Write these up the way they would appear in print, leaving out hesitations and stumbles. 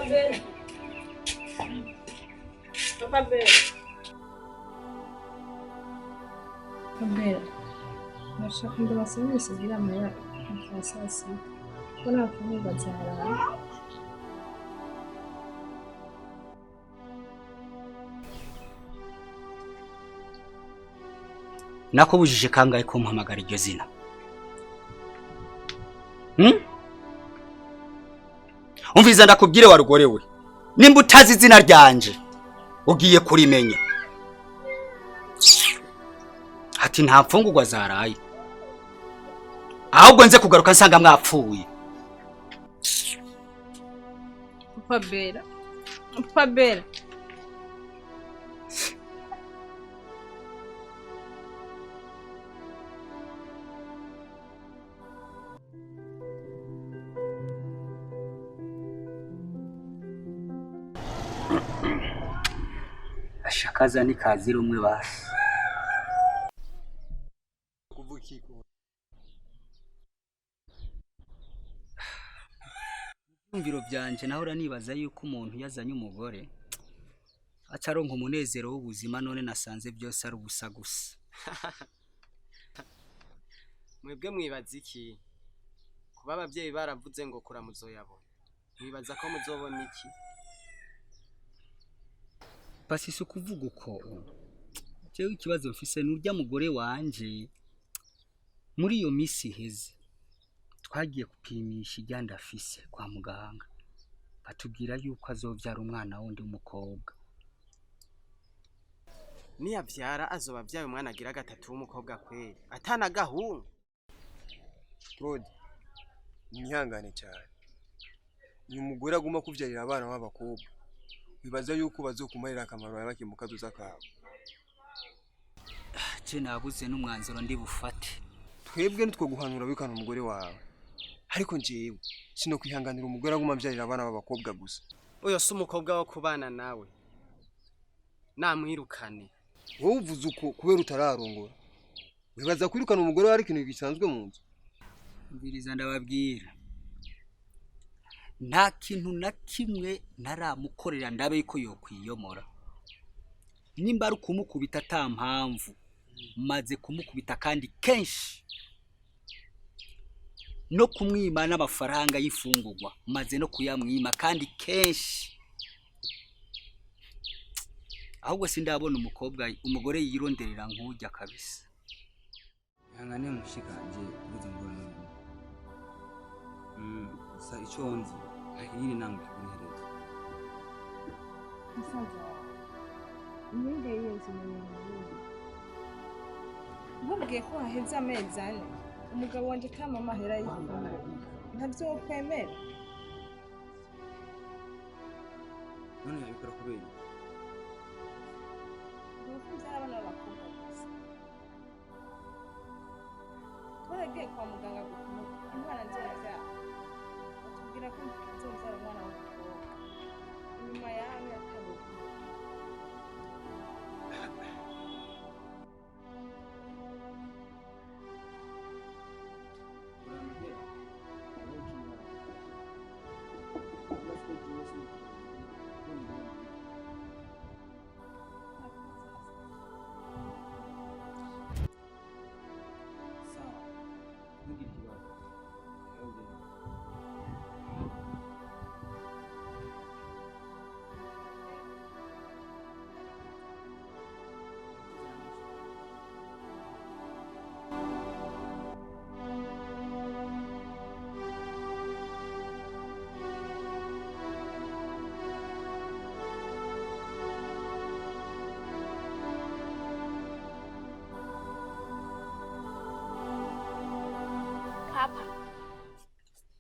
Ben. Papa Ben. Kabera. Nashaka ndabasaba mwese gira amaya ya sasi. Ko nakuvuga cyara. Nakubujije kangahe ko mpamagara iryo zina? Umviza ndakubwire warugorewe. Nimba utazi izina ryanje ugiye kurimenya. Ati nta mfungurwa zaraye. Ahubwo nze kugaruka nsanga mwapfuye. Papa Bera. Ashakaza ni kazi rumwe basi. Kuvukiko. Umviro byanje nahora nibaza yuko umuntu yazanye umugore acaronka umunezero w'ubuzima none nasanze byose ari ubusa gusa. Mwebwe mwibaza iki? Kuba abavyeyi baravuze ngo kura muzoyabona. Mwibaza ko muzobona iki? Pasi si kuvuga uko. Jewe ikibazo mfise n'urya mugore wanje muri iyo misi heze twagiye gupimisha iryanda afise kwa muganga batubwira yuko azovyara umwana wundi w'umukobwa. Niyavyara azoba vyaye umwana agira gatatu w'umukobwa kweli atana gahungu. Claude nihangane cyane. Uyu mugore aguma kuvyarira abana b'abakobwa. Bibaza yuko bazokumarira akamaro yabakimuka tuza kawe. Je nabuze n'umwanzuro ndi bufate. Twebwe nitwo guhanura bikana umugore wawe. Ariko njewe sino kwihanganira umugore aguma avyarira abana b'abakobwa gusa. Oyo si umukobwa wo kubana nawe. Namwirukane. Wowe uvuze uko kubera utararongora. Wibaza kwirukana umugore wari ikintu gisanzwe mu nzu. Mbiriza ndababwira. Nta kintu na kimwe naramukorera ndabe ko yokwiyomora. Nimba ari kumukubita ata mpamvu maze kumukubita kandi kenshi no kumwima n'amafaranga y'ifungurwa maze no kuyamwima kandi kenshi. Ahubwo sindabona umugore yironderera nk'ujya kabisa. Yangane mushikanje ubuze ngorane. Sa iconzi ahiri nangu kunihereza. Musaza. Ninge yeze n'umuntu. Nkubwiye ko haheze amezi ane umugabo wanje kama amahera y'ifunguro. Ntavyo kwemera. None yabikora kubera. Nuko byarabana bakobwa gusa. Twaragiye kwa muganga gupima indwara nzira. Batubwira ko nzobyara umwana w'umukobwa. Inyuma yawe yakabiri.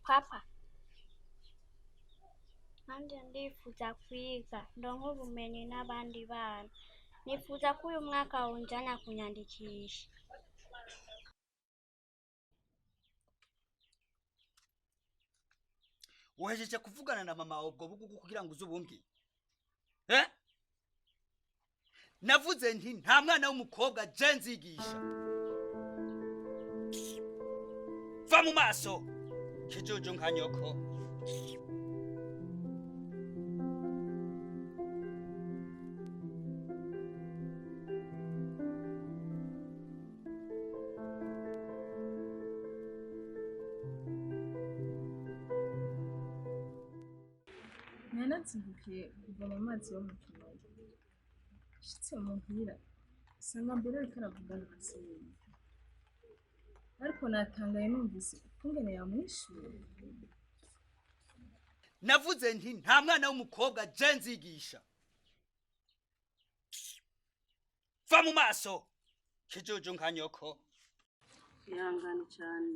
Papa. Nanje ndifuza kwiga ndonke ubumenyi n'abandi bana. Nifuza ko uyu mwaka unjana kunyandikisha. Uhejeje kuvugana na mama ubwo bugugu kugira ngo uzubumbye? Navuze nti nta mwana w'umukobwa je nzigisha. Va mu maso. Kijojo nkanyoko. natsibukiye kuvoma amazi yo mu kiyaga. Nshitse muhira usanga mbere ariko aravugana na serugo. Ariko natangaye numvise ukungene yamwishuye. navuze nti nta mwana w'umukobwa je nzigisha. Va mu maso kijuju nka nyoko. Ihangane cyane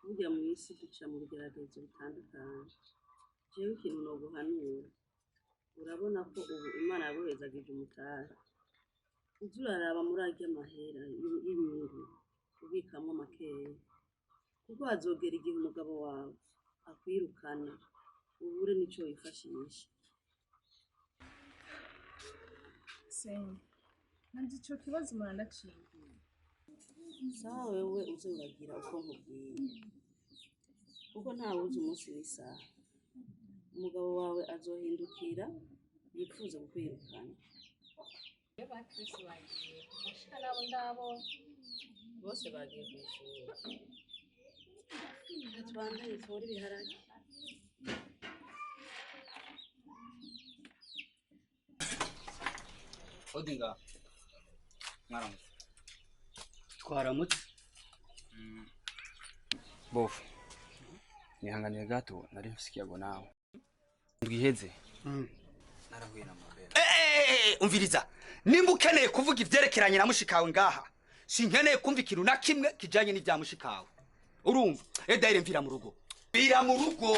burya mu isi duca mu bigeragezo bitandukanye. Jewe ikintu noguhanura, urabona ko ubu Imana yaguhezagije umutari, uza uraraba muri arya mahera y'inyungu ubikamwo makeya, kuko hazogera igihe umugabo wawe akwirukana ubure n'ico wifashisha. Senga nanje ico kibazo mpora ndacingiye. Sawa wewe uze uragira uko nkubwiye, kuko ntawe uzi umunsi w'isaha. Umugabo wawe azohindukira yifuza kukwirukana. Bose bagiye kw'ishuri. Tubandanye tore ibiharage. Odinga. Mwaramutse. Twaramutse. Bofu. Nihanganiye gato nari mfise ikiyago nawe. Ndwiheze. Narahuye na mabera. Umviriza. Nimba ukeneye kuvuga ivyerekeranye na mushikawe ngaha, sinkeneye kumva ikintu na kimwe kijanye n'ivya mushikawe. Urumva? Edaire mvira mu rugo. Mvira mu rugo.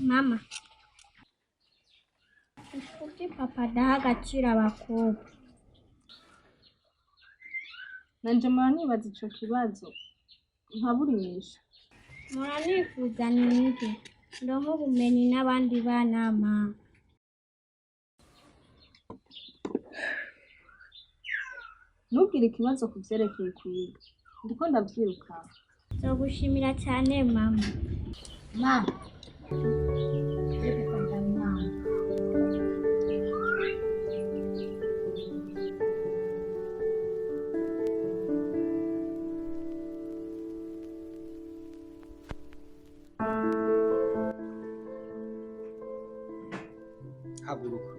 Mama, kuki papa adaha agaciro abakobwa? Nanje mpora nibaza ico kibazo nkaburimisha. Mpora nifuza nige ndonke ubumenyi n'abandi bana mama. Ntugire ikibazo kuvyerekeye kwiga, ndiko ndavyirukana. Nzogushimira cyane mama. Mama. Haguruka.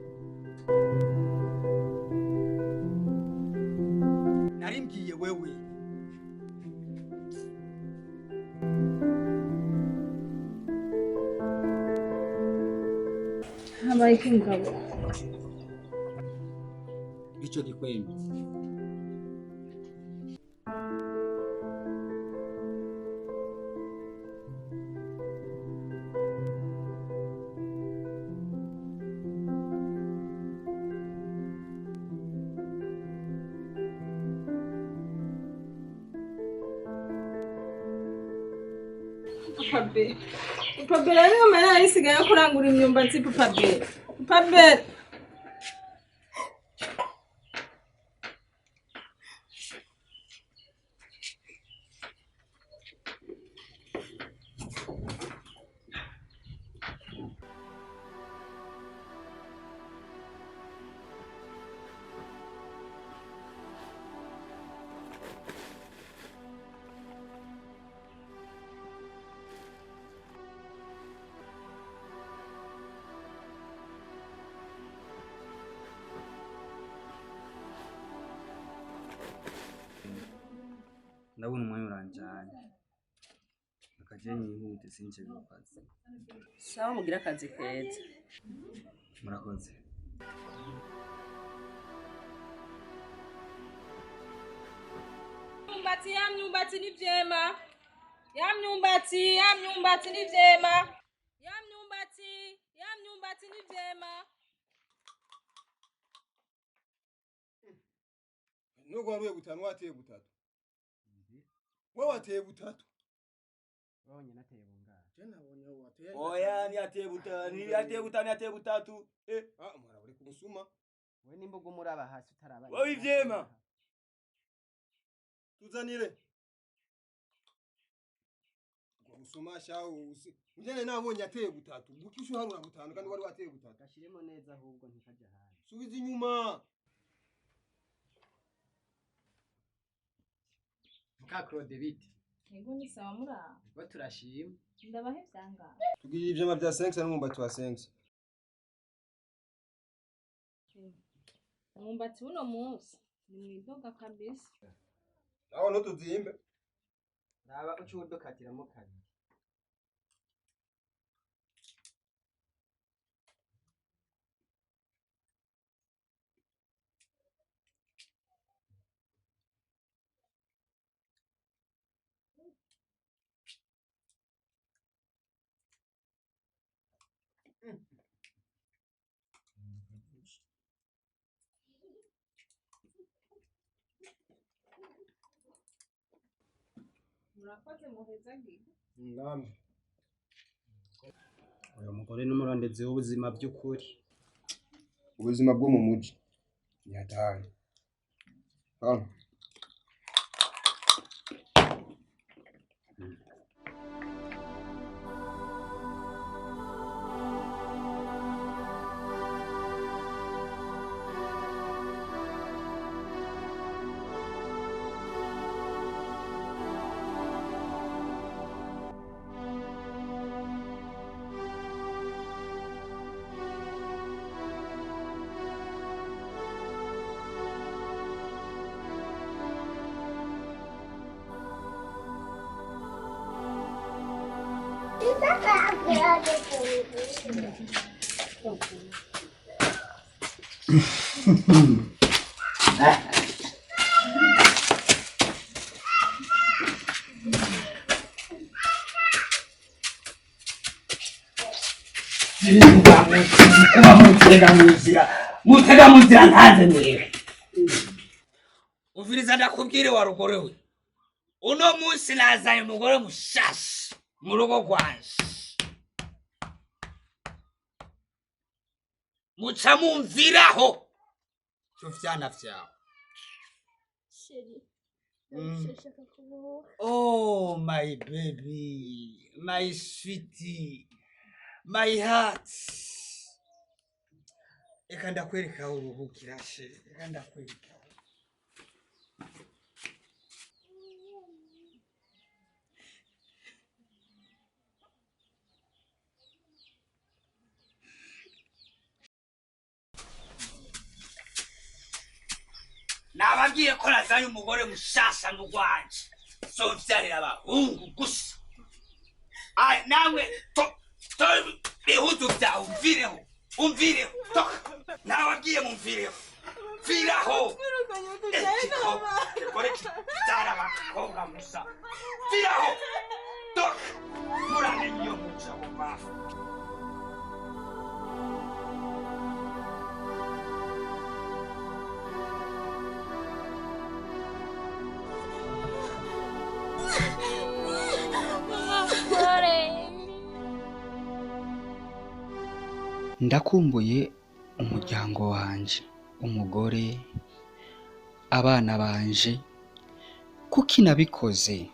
Narimbwiye wewe. Habaye iki mugabo? Ico gikwembe. Papa B rero mera isigaye kurangura imyumbati Papa B. Papa B. Ndabona umwanya uranjanye. Akaje nyihute sinje gukaza. Sawa mugira akazi keza. Murakoze. Myumbati ni vyema. Ya myumbati ni vyema. Ya myumbati ni vyema. Nuko waruye gutanu wateye gutatu. Wewe wateye butatu. Wabonye nateye bungana. Je nabonye wateye. Oya ni ateye butatu. Mwana uri kubusuma. We nimba umuraba hasi utaraba. Wowe ivyema. Tuzanire. Gusuma shawo usi. Njene nabonye ateye butatu. Bukisho harura butanu kandi wari wateye butatu. Gashiremo neza ahubwo ntikaje hano. Subiza inyuma. Muka Claude biti. Yego ni sawa mura. Bo turashima. Ndabahe vyanga. Tugiye ivyama vya 5 n'umumbati wa 5. Umumbati uno munsi ni mwidoga kabisa. Naho ntutuzimbe. Raba ucu udukatiramo kabiri. Murakoze muhezagire. Ngambe. Uyu mugore n'umurondezi w'ubuzima by'ukuri. Ubuzima bwo mu muji. Yataye. Mutega muzira ntanze niwe. Uviriza ndakubwire warukorewe. Uno munsi nazanye umugore mushasha mu rugo rwanje. Muca mumviraho. Tuvyana vyawe. Sheri. Oh my baby, my sweetie, my heart. Eka ndakwereka uruhukira sheri. Eka ndakwereka. Nababwiye ko nazanye umugore mushasha mu rwanje. So vyarira abahungu gusa. Nawe bihudu vyawe umvireho. Nababwiye mumvireho. Viraho. Kore kitara bakobwa musa. Viraho. Murane niyo muca bubafu. Ndakumbuye umuryango wanje, umugore, abana banje. Kuki nabikoze?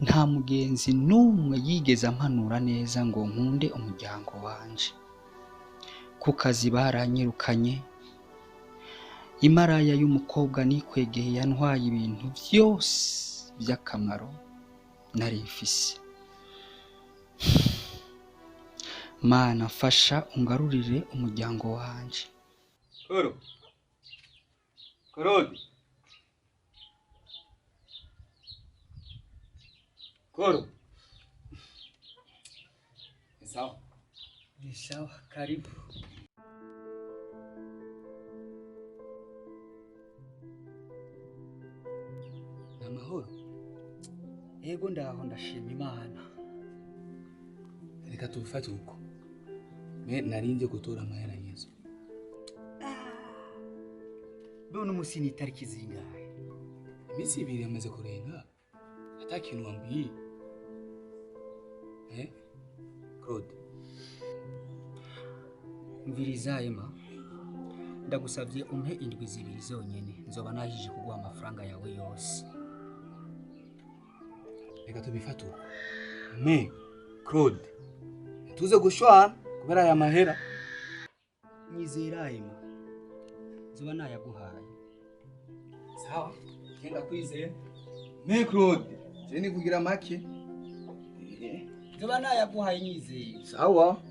Nta mugenzi n'umwe yigeze ampanura neza ngo nkunde umuryango wanje. Ku kazi baranyirukanye. Imaraya y'umukobwa nikwegeye yantwaye ibintu byose by'akamaro nari mfise. Mana fasha ungarurire umuryango wanje. Koro. Ni sawa, karibu. Namahoro. Ego ndaho ndashima Imana. Reka tubifate uko. Narinje gutora amahera yezo. None umunsi ni itariki zingahe? Iminsi ibiri yamaze kurenga. kintu wambwiye. Claude. Mviriza Emma. Ndagusavye umpe indwi zibiri zonyene nzoba nahije kuguha amafaranga yawe yose. Reka tubifate uko. Claude. Tuze gushwana kubera aya mahera. Nyizera Emma. Nzoba nayaguhaye. Sawa. Kenda kwizeye. Claude. Je nivugira make. Nzoba nayaguhaye nyizeye. Sawa.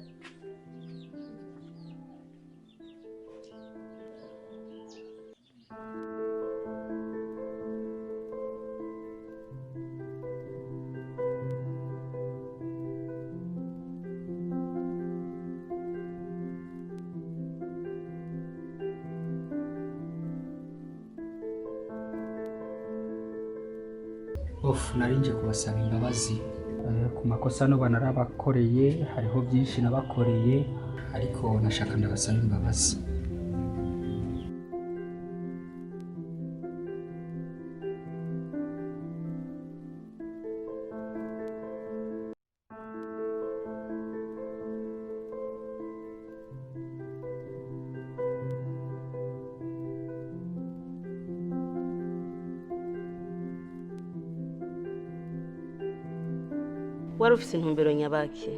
Narinje kubasaba imbabazi ku makosa no banarabakoreye, hariho byinshi nabakoreye ariko nashaka ndabasaba imbabazi. wari ufite intumbero nyabaki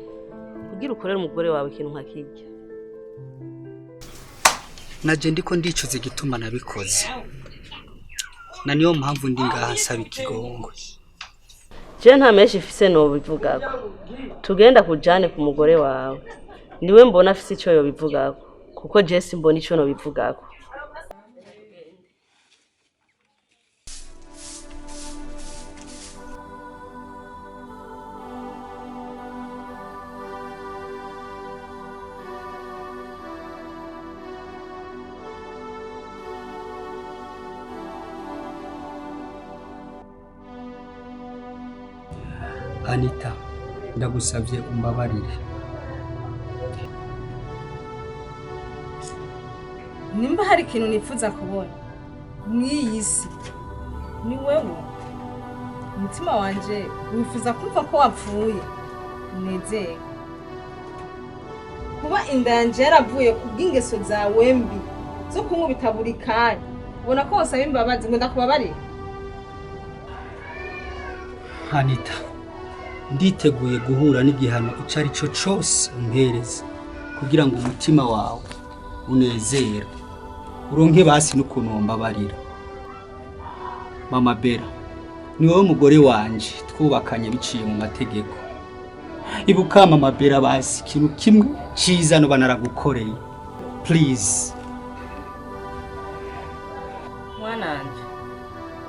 kugira ukorere umugore wawe ikintu nka kijya. Naje ndiko ndicuze gituma nabikoze, na niyo mpamvu ndi ngaha nsaba ikigongo. Je nta menshi ifise no bivugako, tugenda kujane ku mugore wawe, niwe mbona afise icyo yo bivugako, kuko je simbona icyo no bivugako. Anita, ndagusavye umbabarire. Nimba hari ikintu nifuza kubona mw'iyi si ni wewe. Umutima wanje wifuza kumva ko wapfuye unezerwe. Kuba inda yanje yaravuye kubw'ingeso zawe mbi zo kunkubita buri kanya, ubona ko wasaba imbabazi ngo ndakubabarire. Anita, nditeguye guhura n'igihano icyo ari cyo cyose umpereza kugira ngo umutima wawe unezere, uronke basi n'ukuntu wambabarira. Mama Bella, ni wowe mugore wanje twubakanye biciye mu mategeko. Ibuka Mama Bella, basi ikintu kimwe cyiza no banaragukoreye, please. Mwananje,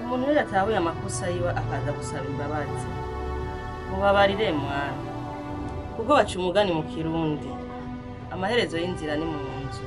umuntu wese atahuye amakosa yiwe akaza gusaba imbabazi, mubabarire mwana, kuko baca umugani mu Kirundi, amaherezo y'inzira ni mu nzu.